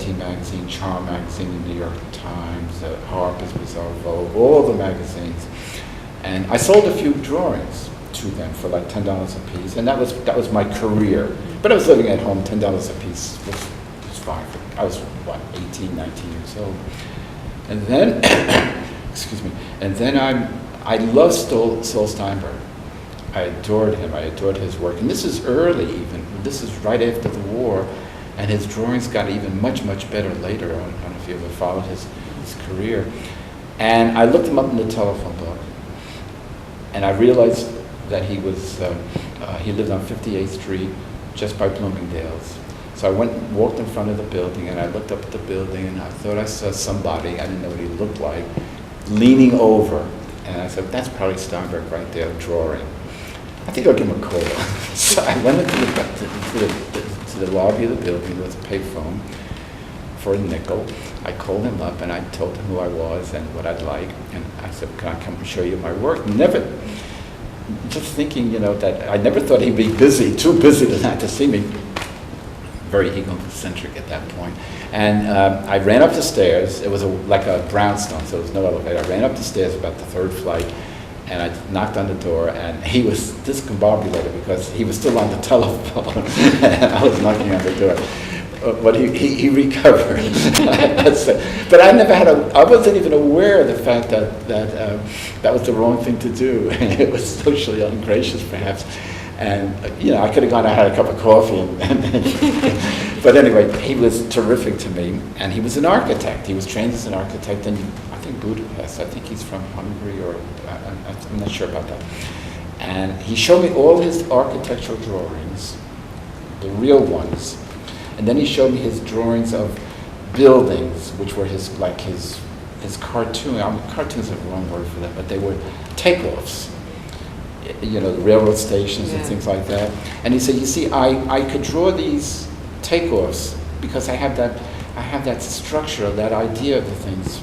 Seventeen magazine, Charm magazine, the New York Times, Harper's Bazaar, Vogue, all the magazines. And I sold a few drawings to them for like $10 a piece, and that was my career. But I was living at home. $10 a piece was fine. I was, 18, 19 years old. And then, excuse me, and then I loved Saul Steinberg. I adored him. I adored his work. And this is early even. This is right after the war. And his drawings got even much, much better later. I don't know if you ever followed his career. And I looked him up in the telephone book. And I realized that he lived on 58th Street, just by Bloomingdale's. So I went and walked in front of the building, and I looked up at the building, and I thought I saw somebody, I didn't know what he looked like, leaning over. And I said, that's probably Steinberg right there, drawing. I think I'll give him a call. So I went into the lobby of the building. There was a payphone for a nickel. I called him up, and I told him who I was and what I'd like. And I said, can I come and show you my work? Never, just thinking, that I never thought he'd be busy, too busy not to see me. Very egocentric at that point. And I ran up the stairs. It was like a brownstone, so there was no elevator. I ran up the stairs about the third flight, and I knocked on the door, and he was discombobulated because he was still on the telephone, and I was knocking on the door. But he recovered. But I wasn't even aware of the fact that was the wrong thing to do. It was socially ungracious, perhaps. And, I could have gone out and had a cup of coffee. But anyway, he was terrific to me. And he was an architect. He was trained as an architect in, I think, Budapest. I think he's from Hungary, or I'm not sure about that. And he showed me all his architectural drawings, the real ones. And then he showed me his drawings of buildings, which were his cartoon. Cartoons are the wrong word for that, but they were takeoffs. The railroad stations and things like that. And he said, you see, I could draw these takeoffs because I have that structure, that idea of the things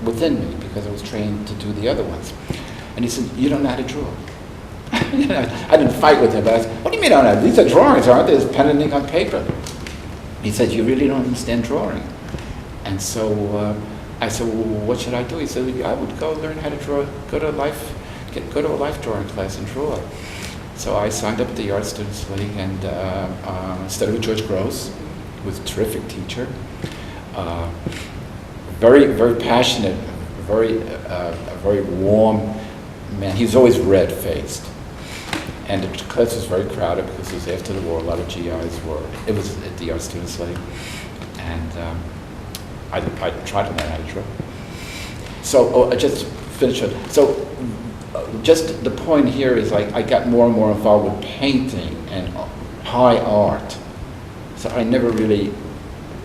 within me, because I was trained to do the other ones. And he said, you don't know how to draw. I didn't fight with him, but I said, what do you mean I don't know? These are drawings, aren't they? There's pen and ink on paper. He said, you really don't understand drawing. And so I said, well, what should I do? He said, I would go learn how to draw, go to a life drawing class and draw. So I signed up at the Art Students League and studied with George Gross, who was a terrific teacher. Very, very passionate, very warm man. He was always red-faced. And the class was very crowded because it was after the war. A lot of GIs were. It was at the Art Students League. And I tried to learn how to draw. So I just finished it. So just the point here is I got more and more involved with painting and high art. So I never really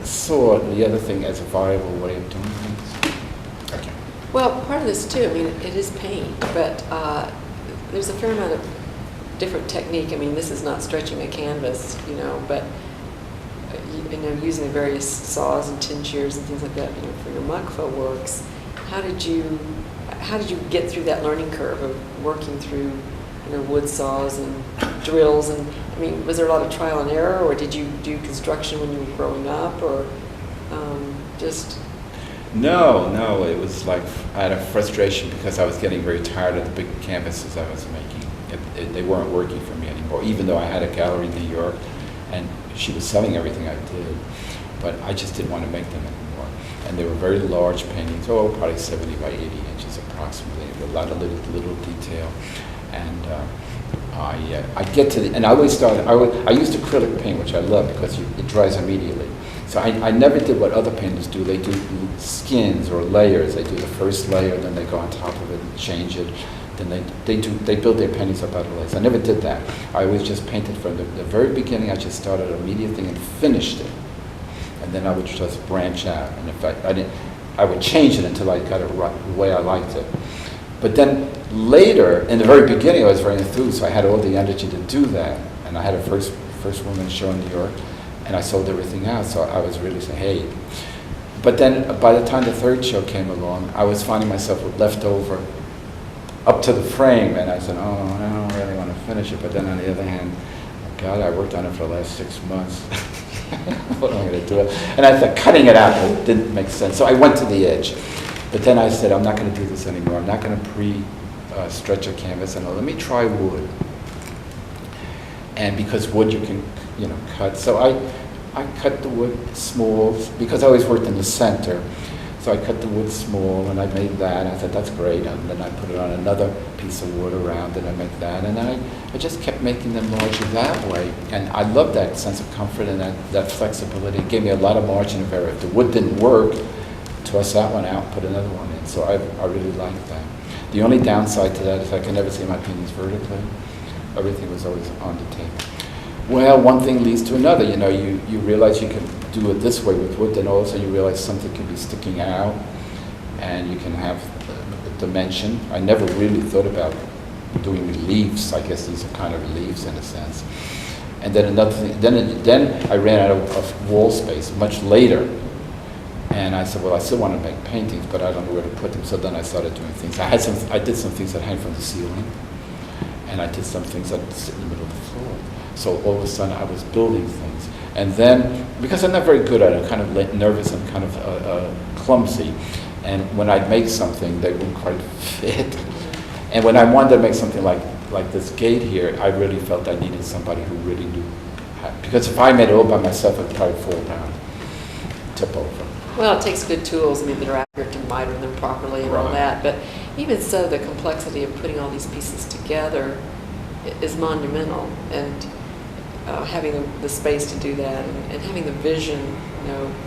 saw the other thing as a viable way of doing things. Okay. Well, part of this too, it is paint, but there's a fair amount of different technique. This is not stretching a canvas, but using the various saws and tin shears and things like that, for your Mukfa works. How did you get through that learning curve of working through, wood saws and drills? And was there a lot of trial and error, or did you do construction when you were growing up, or just? No, it was like I had a frustration because I was getting very tired of the big canvases I was making. They weren't working for me anymore, even though I had a gallery in New York and she was selling everything I did, but I just didn't want to make them anymore. And they were very large paintings, probably 70 by 80 inches approximately, with a lot of little detail. And I get to and I always started, I used acrylic paint, which I love because it dries immediately. So I never did what other painters do. They do skins or layers. They do the first layer, then they go on top of it and change it. Then they build their paintings up out of layers. I never did that. I always just painted from the very beginning. I just started a media thing and finished it. And then I would just branch out. And if I would change it until I got it right, the way I liked it. But then later, in the very beginning, I was very enthused. So I had all the energy to do that. And I had a first women's show in New York. And I sold everything out, so I was really saying, hey. But then by the time the third show came along, I was finding myself with leftover up to the frame, and I said, I don't really want to finish it. But then on the other hand, God, I worked on it for the last 6 months. What am I going to do? And I thought cutting it out didn't make sense. So I went to the edge. But then I said, I'm not going to do this anymore. I'm not going to stretch a canvas. And let me try wood. And because wood you can, cut. So I cut the wood small because I always worked in the center. So I cut the wood small and I made that. I said, that's great. And then I put it on another piece of wood around and I make that. And then I just kept making them larger that way. And I loved that sense of comfort and that flexibility. It gave me a lot of margin of error. If the wood didn't work, toss that one out, put another one in. So I really liked that. The only downside to that is I could never see my paintings vertically. Everything was always on the table. Well, one thing leads to another. You realize you can do it this way with wood, and also you realize something can be sticking out, and you can have a dimension. I never really thought about doing reliefs. I guess these are kind of reliefs in a sense. And then another thing. Then I ran out of wall space much later, and I said, well, I still want to make paintings, but I don't know where to put them. So then I started doing things. I did some things that hang from the ceiling, and I did some things that sit in the middle of the floor. So all of a sudden I was building things. And then, because I'm not very good at it, I'm kind of nervous and kind of clumsy. And when I'd make something, they wouldn't quite fit. And when I wanted to make something like this gate here, I really felt I needed somebody who really knew how. Because if I made it all by myself, I'd probably fall down, tip over. Well, it takes good tools, that are accurate to miter them properly and all that. But even so, the complexity of putting all these pieces together is monumental. And having the space to do that and having the vision,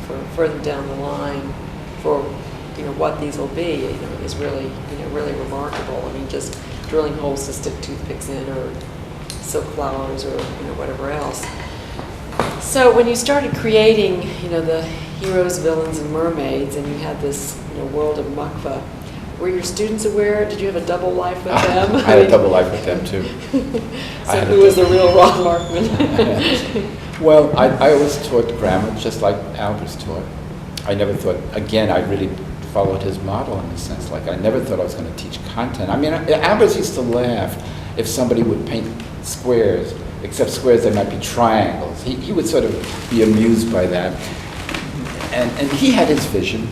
for further down the line for, what these will be, is really, really remarkable. Just drilling holes to stick toothpicks in or silk flowers or, whatever else. So when you started creating, the heroes, villains, and mermaids, and you had this, world of Mukva, were your students aware? Did you have a double life with them? I had a double life with them too. So who was the real Ron Markman? Well, I always taught grammar just like Albert's taught. I never thought, again, I really followed his model in the sense, I never thought I was going to teach content. Albert used to laugh if somebody would paint squares, except squares that might be triangles. He would sort of be amused by that. And he had his vision,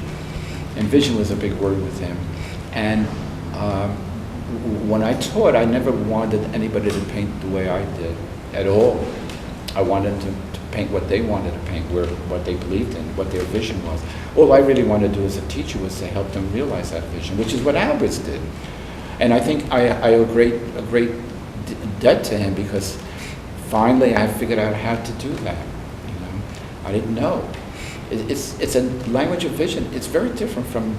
and vision was a big word with him. And when I taught, I never wanted anybody to paint the way I did at all. I wanted them to paint what they wanted to paint, what they believed in, what their vision was. All I really wanted to do as a teacher was to help them realize that vision, which is what Albert's did. And I think I owe a great debt to him because finally I figured out how to do that. I didn't know. It's a language of vision. It's very different from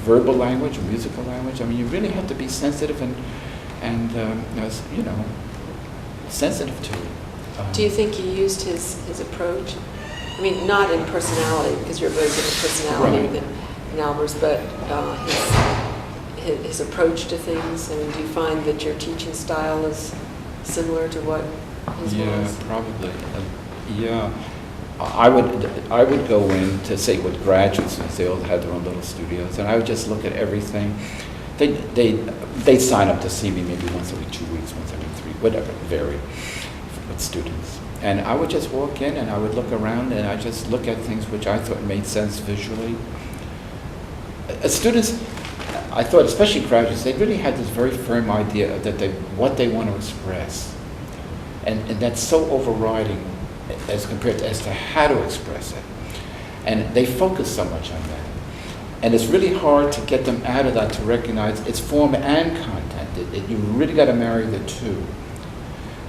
verbal language or musical language. You really have to be sensitive and sensitive to it. Do you think he used his approach? Not in personality, because you're a very different personality than Albert's, but his approach to things. Do you find that your teaching style is similar to what his was? Yeah, probably. Yeah. I would go in to say with graduate students, they all had their own little studios, and I would just look at everything. They'd sign up to see me maybe once every 2 weeks, once every 3, whatever, varied with students. And I would just walk in and I would look around and I just look at things which I thought made sense visually. Students, I thought, especially graduates, they really had this very firm idea that what they want to express. And that's so overriding as compared to as to how to express it. And they focus so much on that. And it's really hard to get them out of that to recognize its form and content. You really got to marry the two.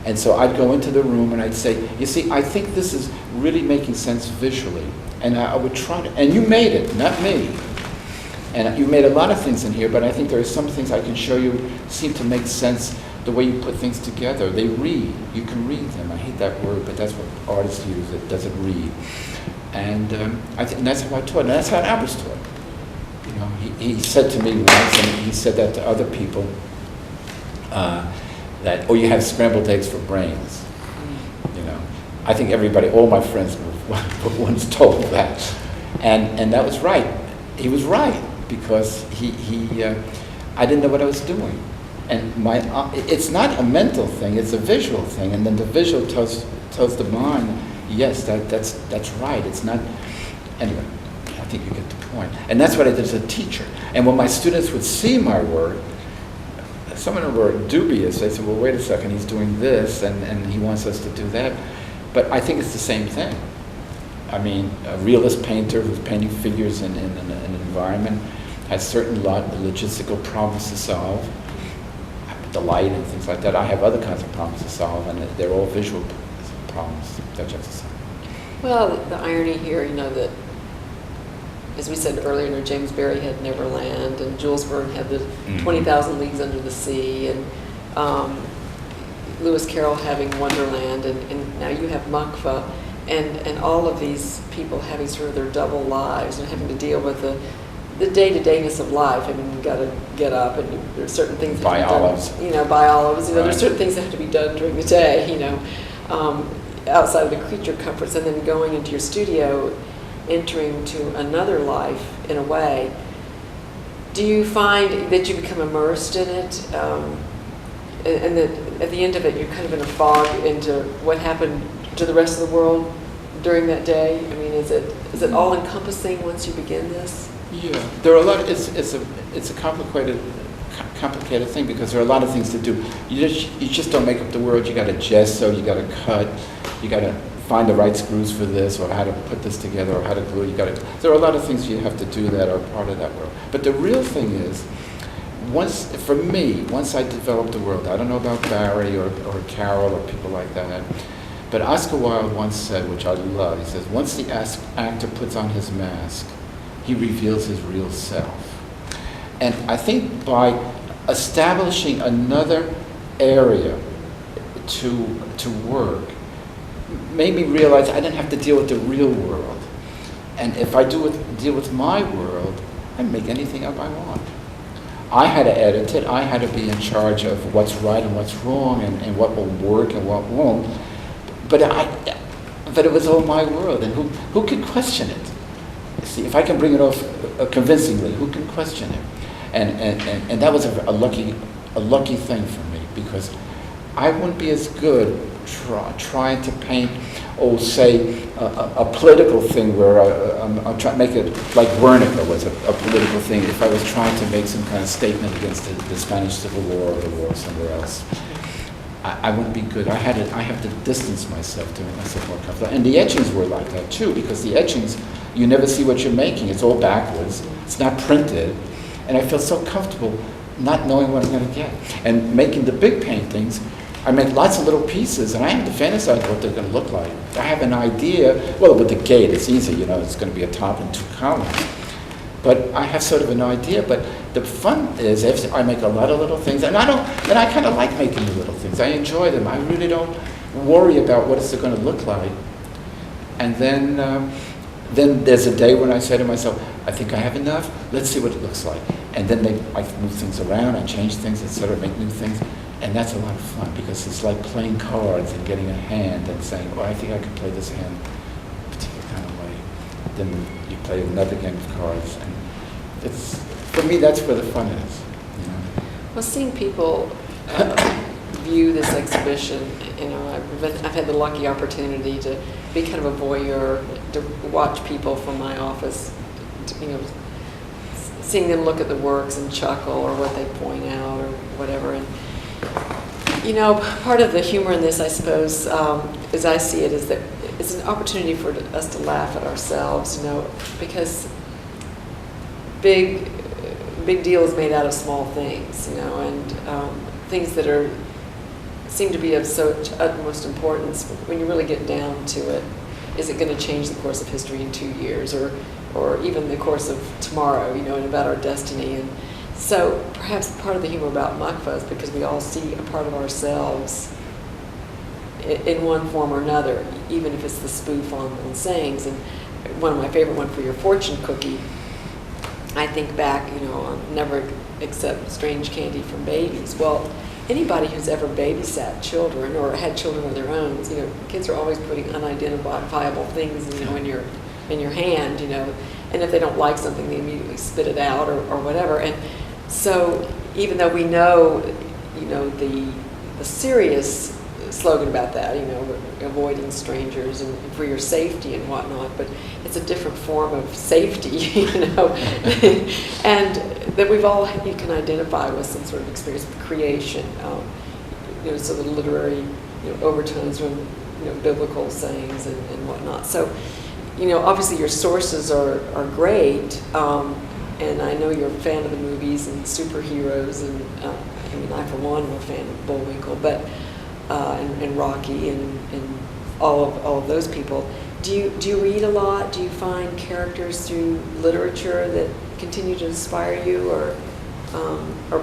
And so I'd go into the room and I'd say, you see, I think this is really making sense visually. And I would try to, and you made it, not me. And you made a lot of things in here, but I think there are some things I can show you seem to make sense the way you put things together. They read. You can read them. I hate that word, but that's what artists use. It doesn't read. And I think that's how I taught, and that's how Albert taught. He said to me once, and he said that to other people, that, you have scrambled eggs for brains. I think everybody, all my friends were once told that. And that was right. He was right, because I didn't know what I was doing. And it's not a mental thing, it's a visual thing. And then the visual tells the mind yes, that's right. It's not, anyway, I think you get the point. And that's what I did as a teacher. And when my students would see my work, some of them were dubious. They said, well, wait a second, he's doing this, and he wants us to do that. But I think it's the same thing. I mean, a realist painter who's painting figures in an environment has certain logistical problems to solve, the light and things like that. I have other kinds of problems to solve, and they're all visual problems that you have to solve. Well, the irony here, that, as we said earlier, James Barrie had Neverland, and Jules Verne had the 20,000 Leagues Under the Sea, and Lewis Carroll having Wonderland, and now you have Makva, and all of these people having sort of their double lives and having to deal with the day-to-dayness of life. I mean, you've got to get up, and there's certain things that buy olives. Buy olives. Right. There's certain things that have to be done during the day, outside of the creature comforts, and then going into your studio, entering to another life in a way. Do you find that you become immersed in it, and that at the end of it you're kind of in a fog into what happened to the rest of the world during that day? I mean, is it all encompassing once you begin this? Yeah, there are a lot. It's a complicated thing because there are a lot of things to do. You just don't make up the world. You got to gesso, you got to cut, you got to find the right screws for this, or how to put this together, or how to glue. There are a lot of things you have to do that are part of that world. But the real thing is, once I developed the world, I don't know about Barry or Carroll or people like that, but Oscar Wilde once said, which I love, he says, once the actor puts on his mask, he reveals his real self. And I think by establishing another area to work, made me realize I didn't have to deal with the real world. And if I deal with my world, I can make anything up I want. I had to edit it. I had to be in charge of what's right and what's wrong, and what will work and what won't. But it was all my world, and who could question it? See, if I can bring it off convincingly, who can question it? And that was a lucky thing for me, because I wouldn't be as good trying to paint, say, a political thing where I'm trying to make it like Guernica was a political thing. If I was trying to make some kind of statement against the Spanish Civil War or the war somewhere else, I wouldn't be good. I have to distance myself to make myself more comfortable. And the etchings were like that too, because the etchings, you never see what you're making. It's all backwards. It's not printed. And I feel so comfortable not knowing what I'm going to get. And making the big paintings, I make lots of little pieces, and I have to fantasize what they're going to look like. I have an idea. Well, with the gate, it's easy. It's going to be a top and two columns. But I have sort of an idea. But the fun is, if I make a lot of little things, and I kind of like making the little things. I enjoy them. I really don't worry about what it's going to look like. And then there's a day when I say to myself, I think I have enough. Let's see what it looks like. And then I move things around, I change things, etc., make new things. And that's a lot of fun, because it's like playing cards and getting a hand and saying, I think I can play this hand a particular kind of way. Then you play another game of cards. And for me, that's where the fun is. Well, seeing people view this exhibition, I've had the lucky opportunity to be kind of a voyeur, to watch people from my office, seeing them look at the works and chuckle, or what they point out, or whatever. And part of the humor in this, I suppose, as I see it, is that it's an opportunity for us to laugh at ourselves, because big deal is made out of small things, and things that seem to be of such utmost importance. When you really get down to it, is it going to change the course of history in 2 years, or even the course of tomorrow, and about our destiny? And so perhaps part of the humor about Makva is because we all see a part of ourselves in one form or another, even if it's the spoof on sayings. And one of my favorite one for your fortune cookie, I think back, on never accept strange candy from babies. Well, anybody who's ever babysat children or had children of their own, kids are always putting unidentifiable things, in your hand, and if they don't like something, they immediately spit it out or whatever. And so even though we know, the serious slogan about that, you know, avoiding strangers and for your safety and whatnot, but it's a different form of safety, you know, and that we've all, you can identify with some sort of experience of creation, you know, so the literary, you know, overtones from, you know, biblical sayings and whatnot. So, you know, obviously your sources are great, and I know you're a fan of the movies and superheroes, and I mean, I for one am a fan of Bullwinkle, but and Rocky and all of those people. Do you read a lot? Do you find characters through literature that continue to inspire you, or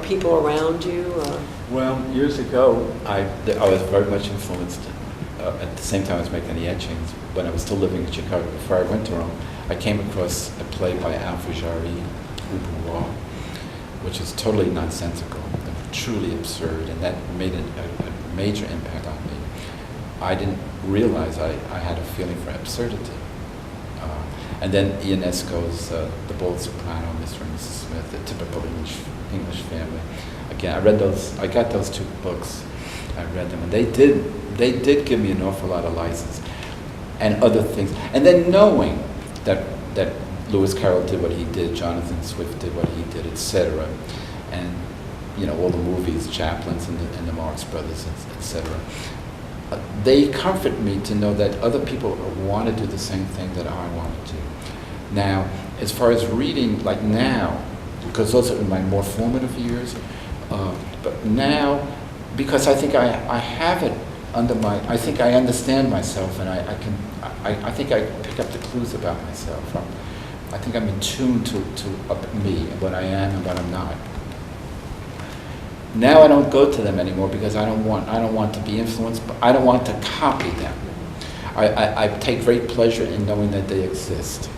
people around you? Well, years ago, I was very much influenced. At the same time I was making the etchings, when I was still living in Chicago before I went to Rome, I came across a play by Alfred Jarry, which is totally nonsensical and truly absurd, and that made a major impact on me. I didn't realize I had a feeling for absurdity. And then Ionesco's The Bold Soprano, Mr. and Mrs. Smith, the typical English family. Again, I got those two books. I read them, and they did give me an awful lot of license and other things. And then knowing that Lewis Carroll did what he did, Jonathan Swift did what he did, etc., and you know, all the movies, Chaplin's and the Marx Brothers, etc., they comfort me to know that other people want to do the same thing that I want to do. Now, as far as reading, like now, because those are in my more formative years, but now, because I think I have it under my, I think I understand myself, and I think I pick up the clues about myself. I think I'm in tune to me and what I am and what I'm not. Now I don't go to them anymore because I don't want to be influenced, but I don't want to copy them. I take great pleasure in knowing that they exist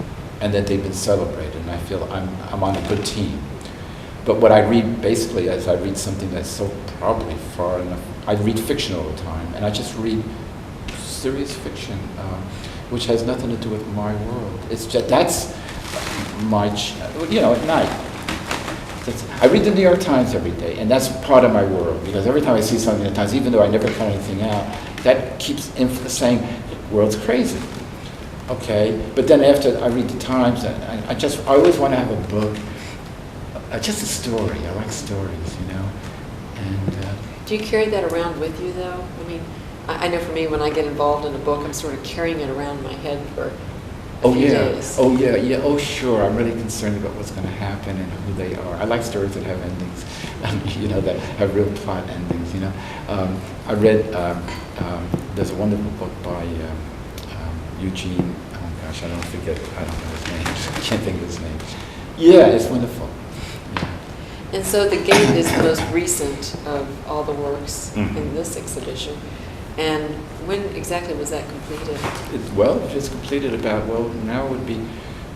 and that they've been celebrated, and I feel I'm on a good team. But what I read basically is I read something that's so probably far enough. I read fiction all the time, and I just read serious fiction, which has nothing to do with my world. It's just, that's my, you know, at night. I read the New York Times every day, and that's part of my world, because every time I see something in the Times, even though I never cut anything out, that keeps saying, world's crazy. Okay, but then after I read the Times, I always want to have a book, just a story. I like stories, you know. And do you carry that around with you, though? I mean, I know for me, when I get involved in a book, I'm sort of carrying it around in my head for a few days. Oh yeah. Oh sure. I'm really concerned about what's going to happen and who they are. I like stories that have endings, you know, that have real plot endings. You know, I read. There's a wonderful book by Eugene. Oh gosh, I don't know his name. I can't think of his name. Yeah, it's wonderful. And so the Gate is the most recent of all the works in this exhibition. And when exactly was that completed? It was completed about, now it would be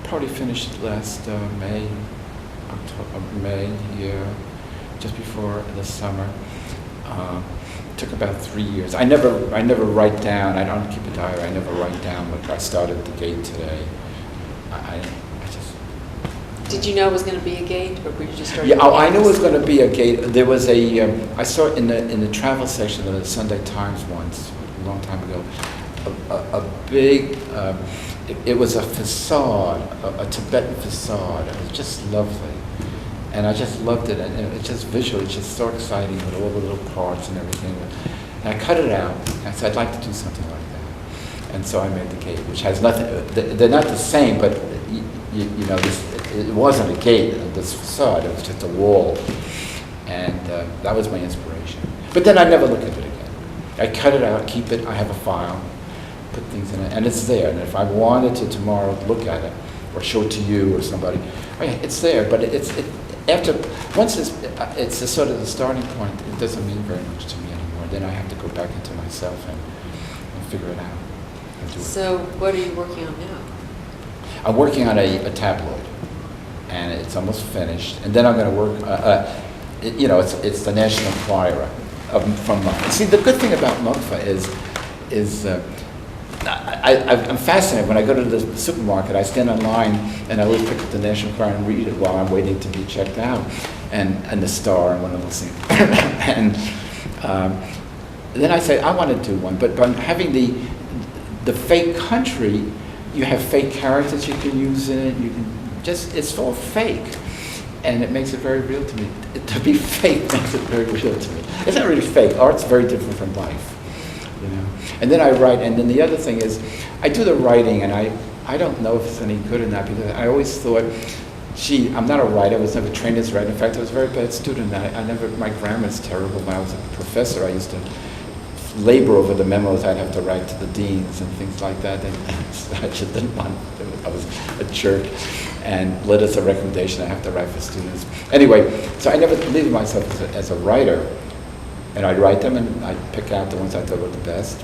probably finished last May, yeah, just before the summer. Took about 3 years. I never write down, I don't keep a diary, I never write down what I started at the Gate today. I just... Did you know it was going to be a Gate, or were you just starting? Yeah, I knew it was going to be a Gate. There was I saw it in the travel section of the Sunday Times once, a long time ago, a big, it was a facade, a Tibetan facade. It was just lovely. And I just loved it, and it's just visually, it's just so exciting with all the little parts and everything. And I cut it out. I said, I'd like to do something like that. And so I made the Gate, which has nothing, they're not the same, but you know, it wasn't a gate, this facade, it was just a wall. And that was my inspiration. But then I never look at it again. I cut it out, keep it, I have a file, put things in it, and it's there. And if I wanted to tomorrow look at it, or show it to you or somebody, it's there, but once it's a sort of the starting point, it doesn't mean very much to me anymore. Then I have to go back into myself and figure it out. And do it. So what are you working on now? I'm working on a tabloid, and it's almost finished. And then I'm going to work, you know, it's the National Enquirer from Mukfa. See, the good thing about Mukfa is I'm fascinated. When I go to the supermarket, I stand in line, and I always pick up the National Enquirer and read it while I'm waiting to be checked out, and the Star and one of those things. And then I said, I want to do one, but by having the fake country, you have fake characters you can use in it, you can just, it's all fake. And it makes it very real to me. To be fake makes it very real to me. It's not really fake. Art's very different from life, you know. And then I write, and then the other thing is, I do the writing, and I don't know if it's any good or not, because I always thought, gee, I'm not a writer. I was never trained as a writer. In fact, I was a very bad student. My grammar's terrible. When I was a professor, I used to labor over the memos I'd have to write to the deans and things like that. And I just didn't want to. I was a jerk. And led us a recommendation I have to write for students. Anyway, so I never believed in myself as a writer. And I'd write them, and I'd pick out the ones I thought were the best.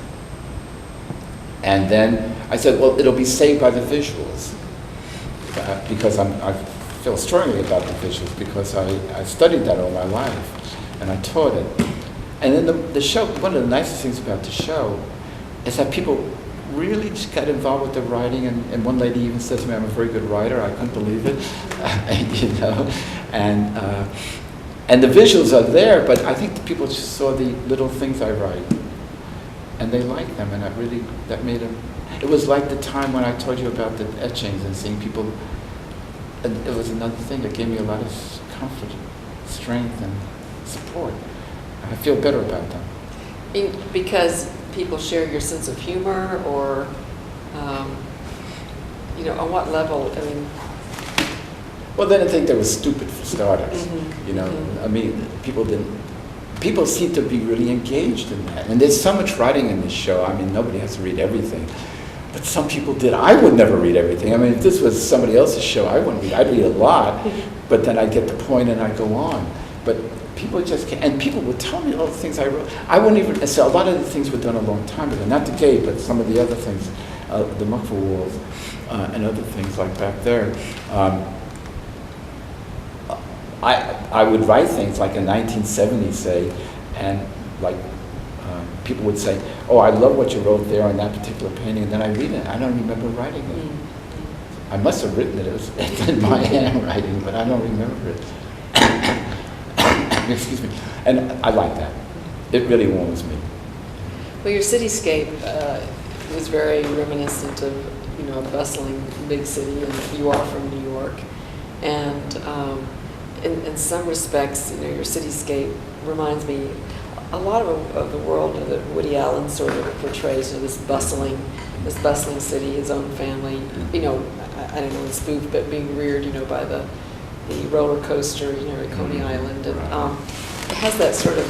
And then I said, well, it'll be saved by the visuals. Because I feel strongly about the visuals, because I studied that all my life, and I taught it. And then the show, one of the nicest things about the show is that people really just got involved with the writing, and one lady even said to me, I'm a very good writer. I couldn't believe it, you know. And the visuals are there, but I think the people just saw the little things I write, and they liked them, and that made them. It was like the time when I told you about the etchings and seeing people, and it was another thing that gave me a lot of comfort, strength, and support. I feel better about them. Because people share your sense of humor, or, you know, on what level? I mean. Well, then I think they were stupid for starters. Mm-hmm. You know, Mm-hmm. I mean, people seem to be really engaged in that. And there's so much writing in this show. I mean, nobody has to read everything. But some people did. I would never read everything. I mean, if this was somebody else's show, I wouldn't read. I'd read a lot, but then I'd get the point and I'd go on. But people just can't, and people would tell me all the things I wrote. I wouldn't even, so a lot of the things were done a long time ago. Not the gate, but some of the other things, the Mukfa walls, and other things like back there. I would write things like in 1970, say, and like people would say, oh, I love what you wrote there on that particular painting, and then I read it. I don't remember writing it. Mm-hmm. I must have written it. It was in my handwriting, but I don't remember it. Excuse me. And I like that. It really warms me. Well, your cityscape was very reminiscent of, you know, a bustling big city, and you are from New York. And in some respects, you know, your cityscape reminds me a lot of the world that Woody Allen sort of portrays, you know, this bustling city, his own family, you know, I don't know the spoof, but being reared, you know, by the roller coaster, you know, at Coney Island, and it has that sort of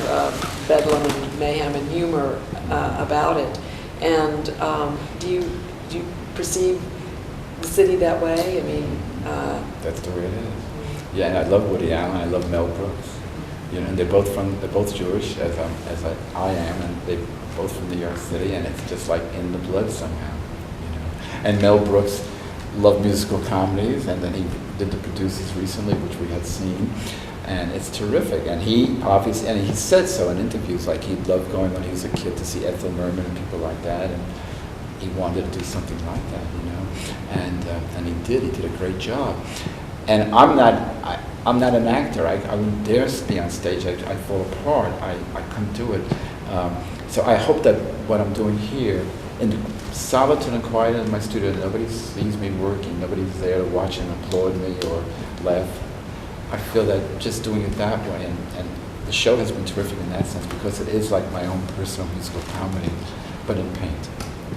bedlam and mayhem and humor about it. And do you perceive the city that way? I mean, that's the way it is. Yeah, and I love Woody Allen. I love Mel Brooks. You know, and they're both Jewish, as I am, and they're both from New York City, and it's just like in the blood somehow. You know, and Mel Brooks loved musical comedies, and then he did The Producers recently, which we had seen, and it's terrific. And he obviously, and he said so in interviews, like he loved going when he was a kid to see Ethel Merman and people like that, and he wanted to do something like that, you know, and he did a great job. And I'm not an actor. I wouldn't dare be on stage. I fall apart. I couldn't do it. So I hope that what I'm doing here, in solitude and quiet in my studio, nobody sees me working. Nobody's there to watch and applaud me or laugh. I feel that just doing it that way, and the show has been terrific in that sense, because it is like my own personal musical comedy, but in paint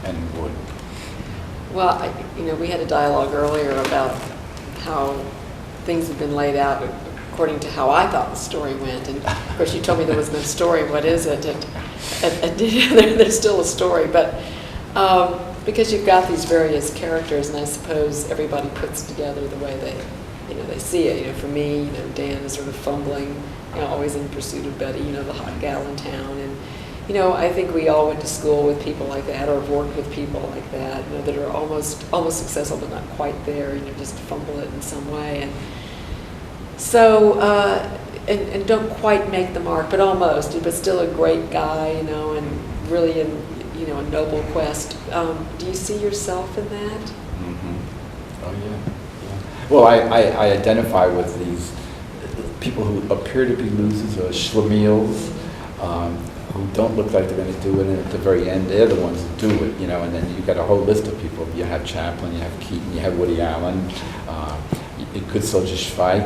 and in wood. well, you know, we had a dialogue earlier about how things have been laid out according to how I thought the story went, and of course you told me there was no story. What is it? And there's still a story, but because you've got these various characters, and I suppose everybody puts together the way they see it. You know, for me, you know, Dan is sort of fumbling, you know, always in pursuit of Betty, you know, the hot gal in town, and you know, I think we all went to school with people like that, or have worked with people like that, you know, that are almost successful but not quite there, you know, just fumble it in some way, and so and don't quite make the mark, but almost, but still a great guy, you know, and really in, you know, a noble quest. Do you see yourself in that? Mm-hmm. Oh yeah. Well, I identify with these people who appear to be losers or schlemiels. who don't look like they're going to do it, and at the very end, they're the ones that do it, you know, and then you've got a whole list of people. You have Chaplin, you have Keaton, you have Woody Allen, it could Soldier Schweik.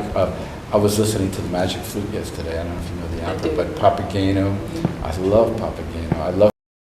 I was listening to the Magic Flute yesterday. I don't know if you know the opera, but Papageno. I love Papageno. I love